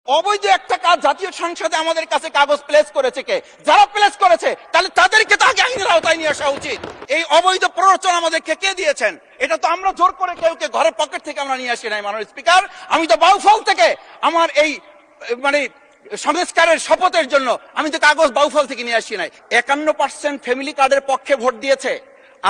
অবৈধ একটা কাজ জাতীয় সংসদে আমাদের কাছে কাগজ প্লেস করেছে কে? যারা প্লেস করেছে তাহলে তাদেরকে তো আগে আইনের আওতায় নিয়ে আসা উচিত। এই অবৈধ প্ররোচনা আমাদেরকে কে দিয়েছেন? এটা তো আমরা জোর করে কেউকে ঘরের পকেট থেকে আমরা নিয়ে আসি নাই। মাননীয় স্পিকার, আমি তো বাউফল থেকে আমার এই মানে সংস্কারের শপথের জন্য আমি তো কাগজ বাউফল থেকে নিয়ে আসি নাই। 51% ফ্যামিলি কার্ডের পক্ষে ভোট দিয়েছে,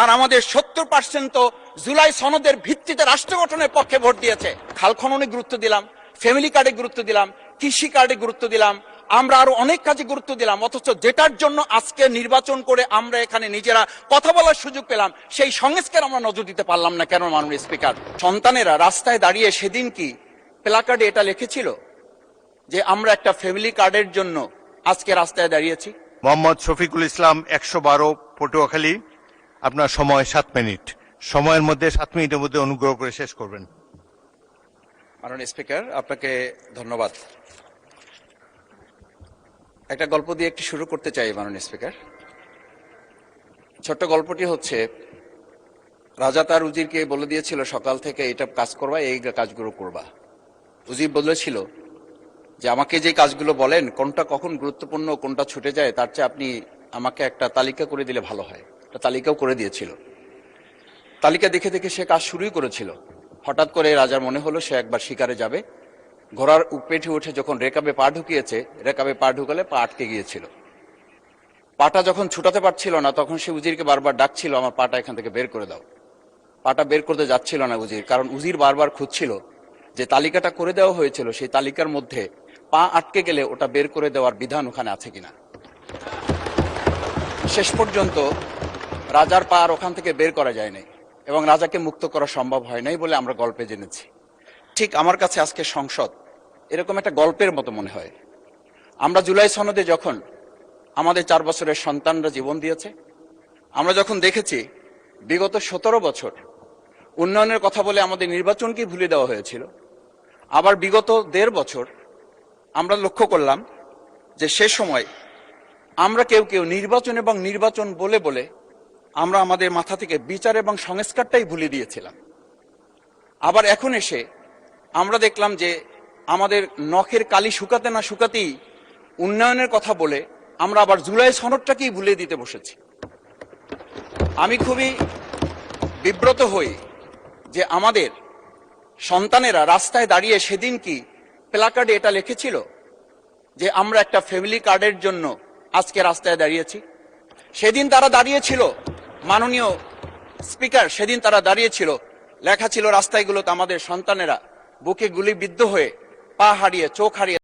আর আমাদের 70% তো জুলাই সনদের ভিত্তিতে রাষ্ট্র গঠনের পক্ষে ভোট দিয়েছে। খাল খননে গুরুত্ব দিলাম, ফ্যামিলি কার্ডে গুরুত্ব দিলাম, কৃষি কার্ডে গুরুত্ব দিলাম, আমরা আরো অনেক কাজে গুরুত্ব দিলাম। অথচ যেটার জন্য আজকে নির্বাচন করে আমরা এখানে নিজেরা কথা বলার সুযোগ পেলাম, সেই সংস্কার আমরা নজর দিতে পারলাম না কেন? মাননীয় স্পিকার, সন্তানেরা রাস্তায় দাঁড়িয়ে সেদিন কি প্ল্যাকার্ডে এটা লিখেছিল যে আমরা একটা ফ্যামিলি কার্ডের জন্য আজকে রাস্তায় দাঁড়িয়েছি? মোহাম্মদ শফিকুল ইসলাম, 112, পটুয়াখালী। আপনার সময় 7 মিনিট। সময়ের মধ্যে 7 মিনিটের মধ্যে অনুগ্রহ করে শেষ করবেন। মাননীয় স্পিকার, আপনাকে ধন্যবাদ। একটা গল্প দিয়ে একটু শুরু করতে চাই মাননীয় স্পিকার। ছোট্ট গল্পটি হচ্ছে, রাজা তার উজিরকে বলে দিয়েছিল সকাল থেকে এটা কাজ করবা, এই কাজগুলো করবা। উজির বলেছিল যে আমাকে যে কাজগুলো বলেন কোনটা কখন গুরুত্বপূর্ণ কোনটা ছুটে যায় তার চেয়ে আপনি আমাকে একটা তালিকা করে দিলে ভালো হয়। একটা তালিকাও করে দিয়েছিল। তালিকা দেখে দেখে সে কাজ শুরুই করেছিল। হঠাৎ করে রাজার মনে হলো সে একবার শিকারে যাবে। ঘোড়ার পেটে উঠে যখন রেকাবে পা ঢুকিয়েছে, রেকাবে পা ঢুকালে পা আটকে গিয়েছিল। পাটা যখন ছুটাতে পারছিল না তখন সে উজিরকে বারবার ডাকছিল, আমার পাটা এখান থেকে বের করে দাও। পাটা বের করতে যাচ্ছিল না উজির, কারণ উজির বারবার খুঁজছিল যে তালিকাটা করে দেওয়া হয়েছিল সেই তালিকার মধ্যে পা আটকে গেলে ওটা বের করে দেওয়ার বিধান ওখানে আছে কিনা। শেষ পর্যন্ত রাজার পা আর ওখান থেকে বের করা যায় নাই এবং রাজাকে মুক্ত করা সম্ভব হয় নাই বলে আমরা গল্পে জেনেছি। ঠিক আমার কাছে আজকে সংসদ এরকম একটা গল্পের মতো মনে হয়। আমরা জুলাই সনদে যখন আমাদের 4 বছরের সন্তানরা জীবন দিয়েছে, আমরা যখন দেখেছি বিগত 17 বছর উন্নয়নের কথা বলে আমাদের নির্বাচনকে ভুলে দেওয়া হয়েছিল, আবার বিগত 1.5 বছর আমরা লক্ষ্য করলাম যে সে সময় আমরা কেউ কেউ নির্বাচন এবং নির্বাচন বলে বলে আমরা আমাদের মাথা থেকে বিচার এবং সংস্কারটাই ভুলে দিয়েছিলাম। আবার এখন এসে আমরা দেখলাম যে আমাদের নখের কালি শুকাতে না শুকাতেই উন্নয়নের কথা বলে আমরা আবার জুলাই সনদটাকেই ভুলে দিতে বসেছি। আমি খুবই বিব্রত হই যে আমাদের সন্তানেরা রাস্তায় দাঁড়িয়ে সেদিন কি প্ল্যাকার্ডে এটা লিখেছিল যে আমরা একটা ফ্যামিলি কার্ডের জন্য আজকে রাস্তায় দাঁড়িয়েছি। সেদিন তারা দাঁড়িয়েছিল, মাননীয় স্পিকার, সেদিন তারা দাঁড়িয়েছিল, লেখা ছিল রাস্তাগুলোতে আমাদের সন্তানেরা বুকে গুলিবিদ্ধ হয়ে পা হারিয়ে চোখ হারিয়ে